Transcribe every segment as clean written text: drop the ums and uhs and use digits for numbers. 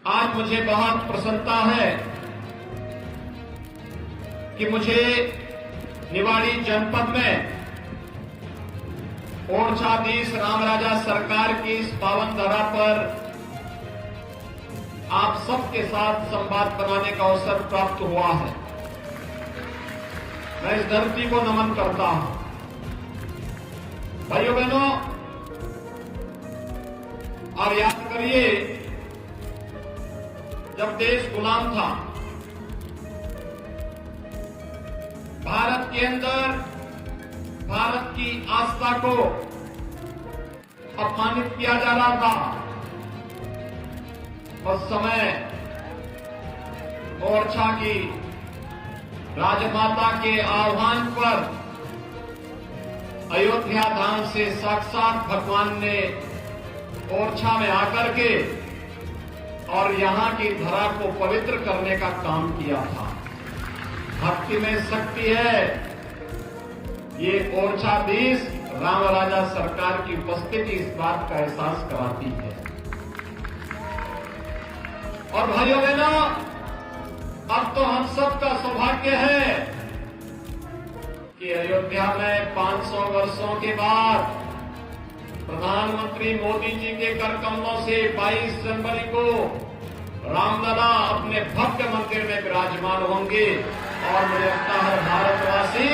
आज मुझे बहुत प्रसन्नता है कि मुझे निवाड़ी जनपद में ओरछाधीश रामराजा सरकार की इस पावन धरा पर आप सबके साथ संवाद बनाने का अवसर प्राप्त हुआ है। मैं इस धरती को नमन करता हूं। भाइयों बहनों, और याद करिए, जब देश गुलाम था, भारत के अंदर भारत की आस्था को अपमानित किया जा रहा था। उस समय ओरछा की राजमाता के आह्वान पर अयोध्या धाम से साक्षात भगवान ने ओरछा में आकर के और यहां की धरा को पवित्र करने का काम किया था। भक्ति में शक्ति है, ये ओरछाधीश रामराजा सरकार की उपस्थिति इस बात का एहसास कराती है। और भाइयों बहनों, अब तो हम सबका सौभाग्य है कि अयोध्या में 500 वर्षों के बाद प्रधानमंत्री मोदी जी के कर कमलों से 22 जनवरी को रामलला अपने भव्य मंदिर में विराजमान होंगे। और मुझे लगता है भारतवासी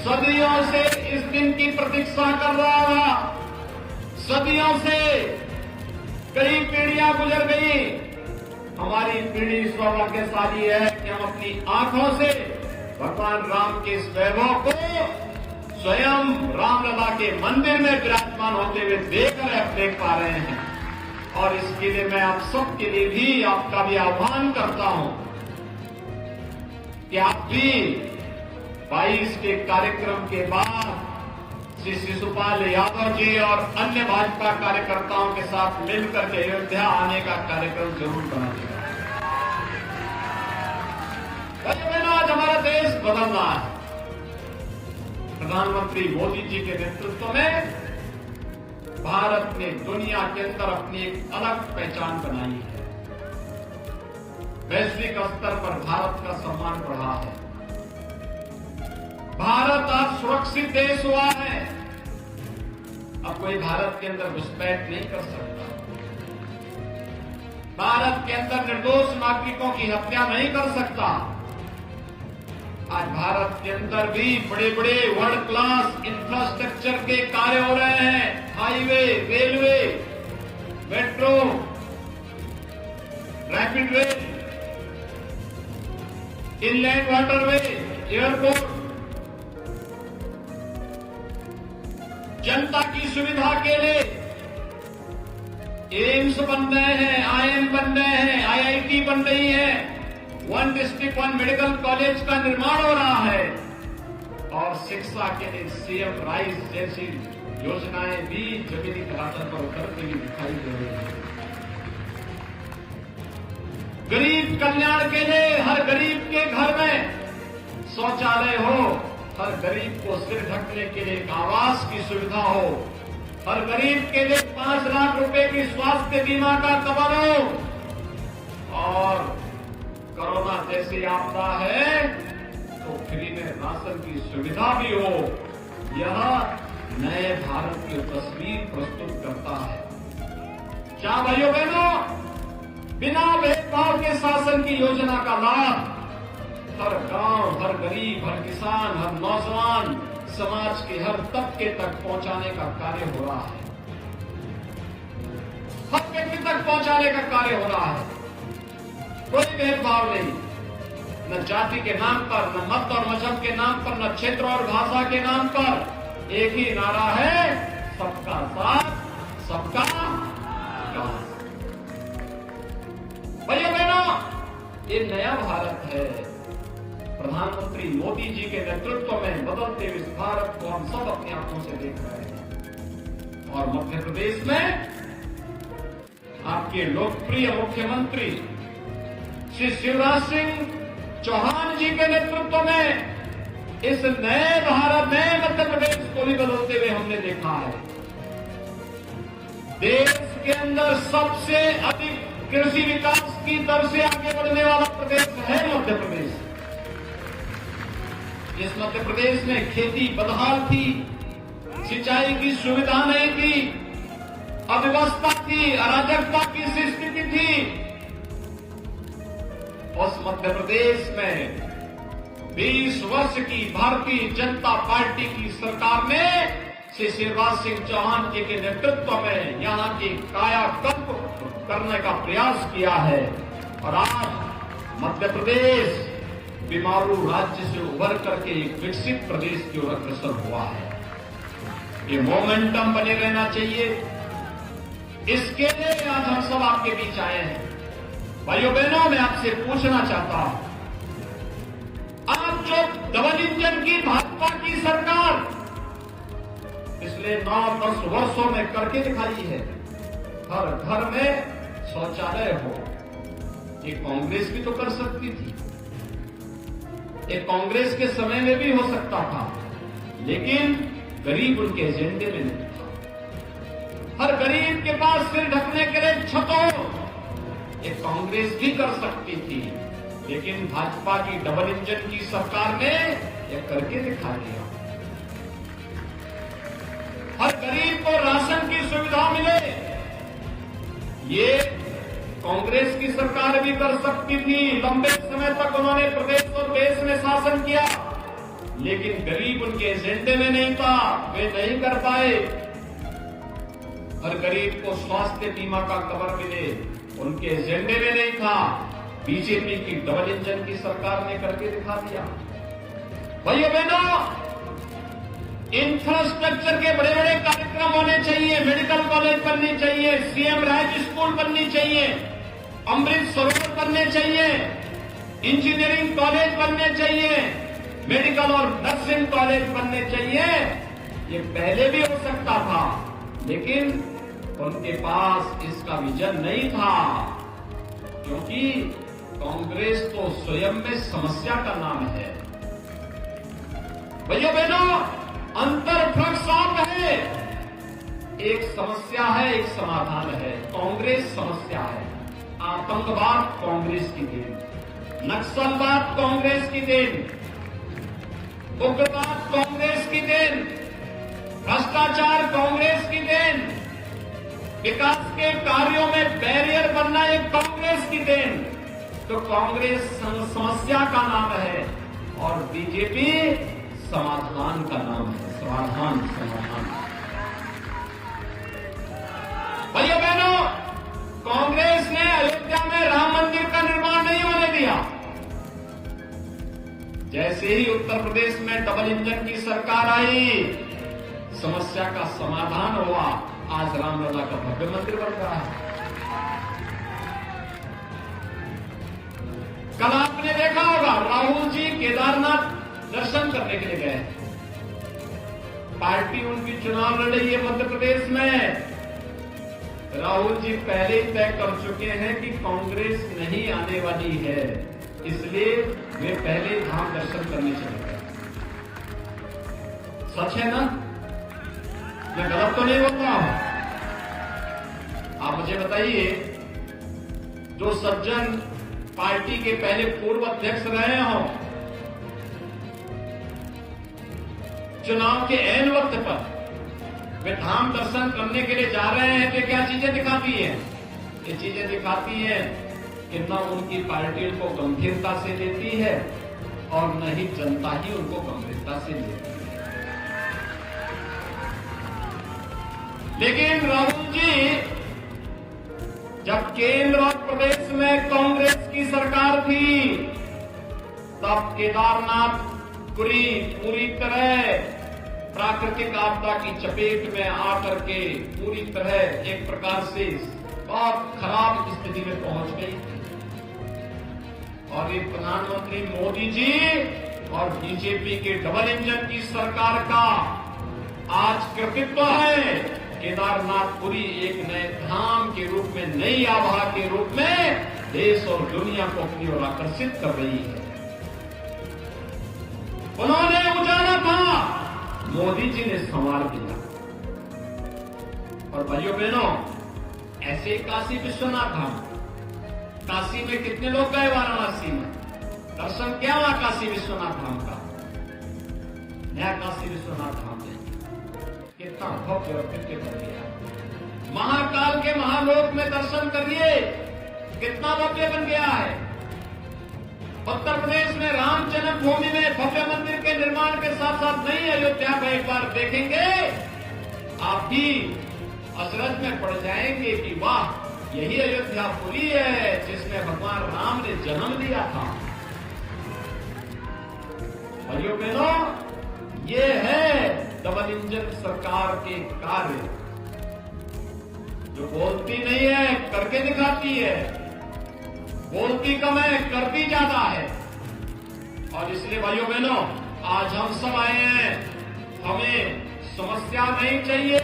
सदियों से इस दिन की प्रतीक्षा कर रहा था। सदियों से कई पीढ़ियां गुजर गई। हमारी पीढ़ी सौभाग्यशाली है कि हम अपनी आंखों से भगवान राम के इस वैभव को स्वयं रामलला के मंदिर में विराजमान होते हुए देख पा रहे हैं। और इसके लिए मैं आप सबके लिए भी, आपका भी आह्वान करता हूं कि आप भी 22 के कार्यक्रम के बाद श्री शिशुपाल यादव जी और अन्य भाजपा कार्यकर्ताओं के साथ मिलकर के अयोध्या आने का कार्यक्रम जरूर बनाइएगा। आज हमारा देश बदल रहा है। प्रधानमंत्री मोदी जी के नेतृत्व में भारत ने दुनिया के अंदर अपनी एक अलग पहचान बनाई है। वैश्विक स्तर पर भारत का सम्मान बढ़ा है। भारत आज सुरक्षित देश हुआ है। अब कोई भारत के अंदर घुसपैठ नहीं कर सकता। भारत के अंदर निर्दोष नागरिकों की हत्या नहीं कर सकता। आज भारत के अंदर भी बड़े बड़े वर्ल्ड क्लास इंफ्रास्ट्रक्चर के कार्य हो रहे हैं। Highway, railway, metro, rapid rail, inland waterway, airport, जनता की सुविधा के लिए एम्स बन रहे हैं, आईएम बन रहे हैं, आईआईटी बन रही है, 1 डिस्ट्रिक्ट 1 मेडिकल कॉलेज का निर्माण हो रहा है। और शिक्षा के लिए सीएम राइस जैसी योजनाएं भी जमीनी धरातल पर उतरती हुई दिखाई दे रही है। गरीब कल्याण के लिए हर गरीब के घर में शौचालय हो, हर गरीब को सिर ढकने के लिए एक आवास की सुविधा हो, हर गरीब के लिए 5 लाख रुपए की स्वास्थ्य बीमा का कवर हो। और कोरोना जैसी आपदा है तो फ्री में राशन की सुविधा भी हो। यह नए भारत की तस्वीर प्रस्तुत करता है। क्या भाइयों बहनों, बिना भेदभाव के शासन की योजना का लाभ हर गांव, हर गरीब, हर किसान, हर नौजवान, समाज के हर तबके तक पहुंचाने का कार्य हो रहा है। हर व्यक्ति तक पहुंचाने का कार्य हो रहा है। कोई भेदभाव नहीं, न जाति के नाम पर, न मत और मजहब के नाम पर, न क्षेत्र और भाषा के नाम पर। एक ही नारा है, सबका साथ, सबका विकास। भैया बहनों, ये नया भारत है। प्रधानमंत्री मोदी जी के नेतृत्व में बदलते हुए इस भारत को हम सब अपनी आंखों से देख रहे हैं। और मध्य प्रदेश में आपके लोकप्रिय मुख्यमंत्री श्री शिवराज सिंह चौहान जी के नेतृत्व में इस नए भारत, नए मध्य प्रदेश को भी बदलते हुए हमने देखा है। देश के अंदर अंदर सबसे अधिक कृषि विकास की दर से आगे बढ़ने वाला प्रदेश है मध्य प्रदेश। इस मध्य प्रदेश में खेती बदहाल थी, सिंचाई की सुविधा नहीं थी, अव्यवस्था थी, अराजकता की स्थिति थी। उस मध्य प्रदेश में 20 वर्ष की भारतीय जनता पार्टी की सरकार ने श्री शिवराज सिंह चौहान जी के नेतृत्व में यहां की कायाकल्प करने का प्रयास किया है और आज मध्य प्रदेश बीमारू राज्य से उभर करके एक विकसित प्रदेश की ओर अग्रसर हुआ है। ये मोमेंटम बने रहना चाहिए। इसके लिए आज हम सब आपके बीच आए हैं। भाइयों बहनों, मैं आपसे पूछना चाहता हूं, आप जो डबल इंजन की भाजपा की सरकार पिछले 9-10 वर्षों में करके दिखाई है, हर घर में शौचालय हो, ये कांग्रेस भी तो कर सकती थी, ये कांग्रेस के समय में भी हो सकता था, लेकिन गरीब उनके एजेंडे में नहीं था। हर गरीब के पास सिर ढकने के लिए छत हो, ये कांग्रेस भी कर सकती थी, लेकिन भाजपा की डबल इंजन की सरकार ने यह करके दिखा दिया। हर गरीब को राशन की सुविधा मिले, ये कांग्रेस की सरकार भी कर सकती थी। लंबे समय तक उन्होंने प्रदेश और देश में शासन किया, लेकिन गरीब उनके एजेंडे में नहीं था, वे नहीं कर पाए। हर गरीब को स्वास्थ्य बीमा का कवर मिले, उनके एजेंडे में नहीं था। बीजेपी की डबल इंजन की सरकार ने करके दिखा दिया। भाइयों बहनों, इंफ्रास्ट्रक्चर के बड़े बड़े कार्यक्रम होने चाहिए, मेडिकल कॉलेज बननी चाहिए, सीएम राज स्कूल बननी चाहिए, अमृत सरोवर बनने चाहिए, इंजीनियरिंग कॉलेज बनने चाहिए, मेडिकल और नर्सिंग कॉलेज बनने चाहिए। ये पहले भी हो सकता था, लेकिन उनके पास इसका विजन नहीं था, क्योंकि कांग्रेस तो स्वयं में समस्या का नाम है। भाइयों बहनों, अंतर फर्क साफ है। एक समस्या है, एक समाधान है। कांग्रेस समस्या है। आतंकवाद कांग्रेस की देन, नक्सलवाद कांग्रेस की देन, उग्रवाद कांग्रेस की देन, भ्रष्टाचार कांग्रेस की देन, विकास के कार्यों में बैरियर बनना एक कांग्रेस की देन। तो कांग्रेस समस्या का नाम है और बीजेपी समाधान का नाम है। समाधान। भैया बहनों, कांग्रेस ने अयोध्या में राम मंदिर का निर्माण नहीं होने दिया। जैसे ही उत्तर प्रदेश में डबल इंजन की सरकार आई, समस्या का समाधान हुआ। आज रामलला का भव्य मंदिर बन रहा है। कल आपने देखा होगा, राहुल जी केदारनाथ दर्शन करने के लिए गए। पार्टी उनकी चुनाव लड़ रही है मध्य प्रदेश में। राहुल जी पहले ही तय कर चुके हैं कि कांग्रेस नहीं आने वाली है, इसलिए वे पहले धाम दर्शन करने चले गए। सच है ना? मैं गलत तो नहीं बोल रहा हूं? आप मुझे बताइए, जो सज्जन पार्टी के पहले पूर्व अध्यक्ष रहे हों, चुनाव के ऐन वक्त पर वे धाम दर्शन करने के लिए जा रहे हैं, तो क्या चीजें दिखाती है? ये चीजें दिखाती है कि न उनकी पार्टी उनको गंभीरता से लेती है और न ही जनता ही उनको गंभीरता से लेती है। लेकिन राहुल जी, जब केंद्र और प्रदेश में कांग्रेस की सरकार थी, तब केदारनाथपुरी पूरी तरह प्राकृतिक आपदा की चपेट में आकर के पूरी तरह एक प्रकार से बहुत खराब स्थिति में पहुंच गई। और ये प्रधानमंत्री मोदी जी और बीजेपी के डबल इंजन की सरकार का आज कृतित्व है। केदारनाथपुरी एक नए धाम के रूप में, नई आभा के रूप में देश और दुनिया को अपनी ओर आकर्षित कर रही है। उन्होंने उजाला था, मोदी जी ने संवार दिया। और भाइयों बहनों, ऐसे ही काशी विश्वनाथ धाम, काशी में कितने लोग गए? वाराणसी में दर्शन किया वहां काशी विश्वनाथ धाम का। नया काशी विश्वनाथ धाम है, कितना भव्य और दिव्य बन गया। महाकाल के महालोक में दर्शन करिए, कितना भव्य बन गया है। उत्तर प्रदेश में राम जन्मभूमि में भव्य मंदिर के निर्माण के साथ साथ नई अयोध्या को एक बार देखेंगे, आप भी अचरज में पड़ जाएंगे कि वाह, यही अयोध्यापुरी है जिसमें भगवान राम ने जन्म लिया था। भाइयों बहनों, ये है डबल इंजन सरकार के कार्य, जो बोलती नहीं है करके दिखाती है, बोलती कम है करती ज्यादा है। और इसलिए भाइयों बहनों, आज हम सब आए हैं, हमें समस्या नहीं चाहिए,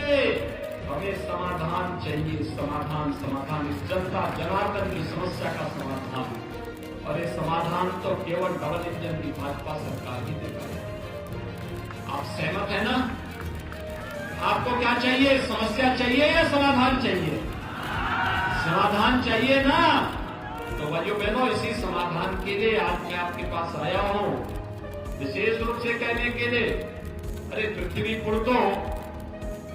हमें समाधान चाहिए। समाधान इस जनता जनार्दन की समस्या का समाधान, और ये समाधान तो केवल डबल इंजन की भाजपा सरकार ही दे पाएगी। आप सहमत है ना? आपको क्या चाहिए? समस्या चाहिए या समाधान चाहिए? समाधान चाहिए ना? तो भाइयों बहनों, इसी समाधान के लिए आज मैं आपके पास आया हूं, विशेष रूप से कहने के लिए। अरे पृथ्वीपुर तो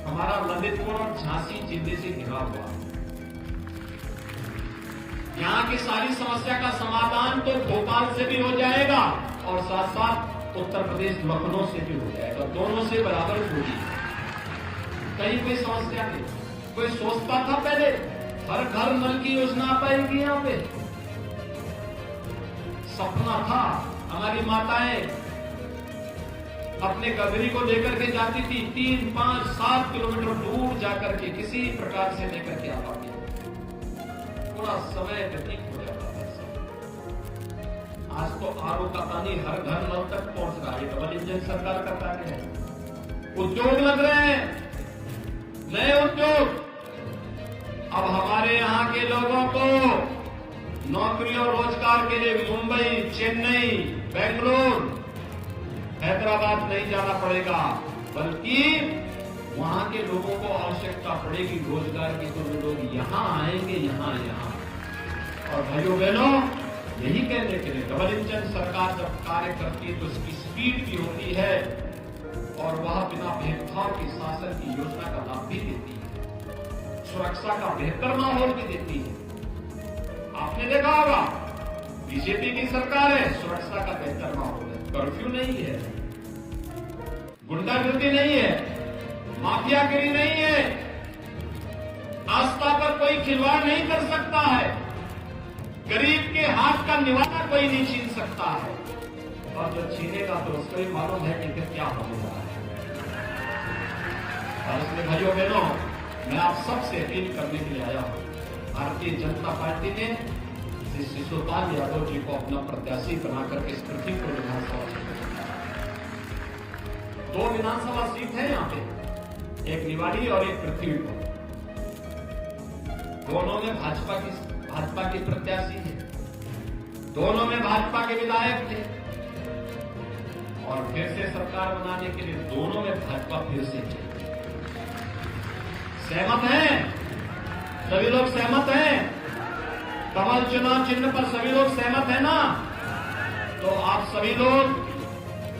हमारा ललितपुर और झांसी जिले से घिरा हुआ, यहां की सारी समस्या का समाधान तो भोपाल से भी हो जाएगा और साथ साथ उत्तर प्रदेश लखनऊ से भी हो जाएगा, दोनों से बराबर होगी। कहीं कोई समस्या नहीं। कोई सोचता था पहले हर घर नल की योजना आ पाएगी यहां पे? सपना था। हमारी माताएं अपने गगरी को लेकर के जाती थी, 3, 5, 7 किलोमीटर दूर जाकर के किसी प्रकार से लेकर के आ पाती, पूरा समय व्यतीत हो जाता था। आज तो आरओ का पानी हर घर नल तक पहुंच रहा है, डबल इंजन सरकार का कार्य है। उद्योग लग रहे हैं, नए उद्योग। अब हमारे यहां के लोगों को नौकरी और रोजगार के लिए मुंबई, चेन्नई, बेंगलोर, हैदराबाद नहीं जाना पड़ेगा, बल्कि वहां के लोगों को आवश्यकता पड़ेगी रोजगार की, तो वे लोग यहां आएंगे, यहां। और भाइयों बहनों, यही कहने के लिए डबल इंजन सरकार जब कार्य करती है तो उसकी स्पीड भी होती है और वह बिना भेदभाव की शासन की योजना का लाभ भी देती है, सुरक्षा का बेहतर माहौल भी देती है। आपने देखा होगा, बीजेपी की सरकार है, सुरक्षा का बेहतर माहौल है, कर्फ्यू नहीं है, गुंडागर्दी नहीं है, माफियागिरी नहीं है, आस्था पर कोई खिलवाड़ नहीं कर सकता है, गरीब के हाथ का निवाला कोई नहीं छीन सकता है, और जो छीनेगा तो उसको ही मालूम है कि फिर क्या होने वाला है। और इसलिए भाइयों बहनों, मैं आप सबसे अपील करने के लिए आया हूं। भारतीय जनता पार्टी ने श्री शिशुपाल यादव जी को अपना प्रत्याशी बनाकर के इस पृथ्वीपुर विधानसभा क्षेत्र में 2 विधानसभा सीट है यहाँ पे, एक निवाड़ी और एक पृथ्वीपुर। दोनों में भाजपा की प्रत्याशी है, दोनों में भाजपा के विधायक थे, और फिर से सरकार बनाने के लिए दोनों में भाजपा फिर से चाहिए। सहमत हैं? सभी लोग सहमत हैं? कमल चुनाव चिन्ह पर सभी लोग सहमत है ना? तो आप सभी लोग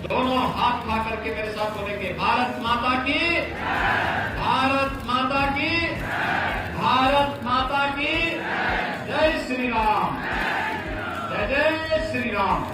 दोनों हाथ उठा करके मेरे साथ बोलेंगे, भारत माता की, भारत माता की, भारत माता की, जय श्री राम, जय जय श्री राम।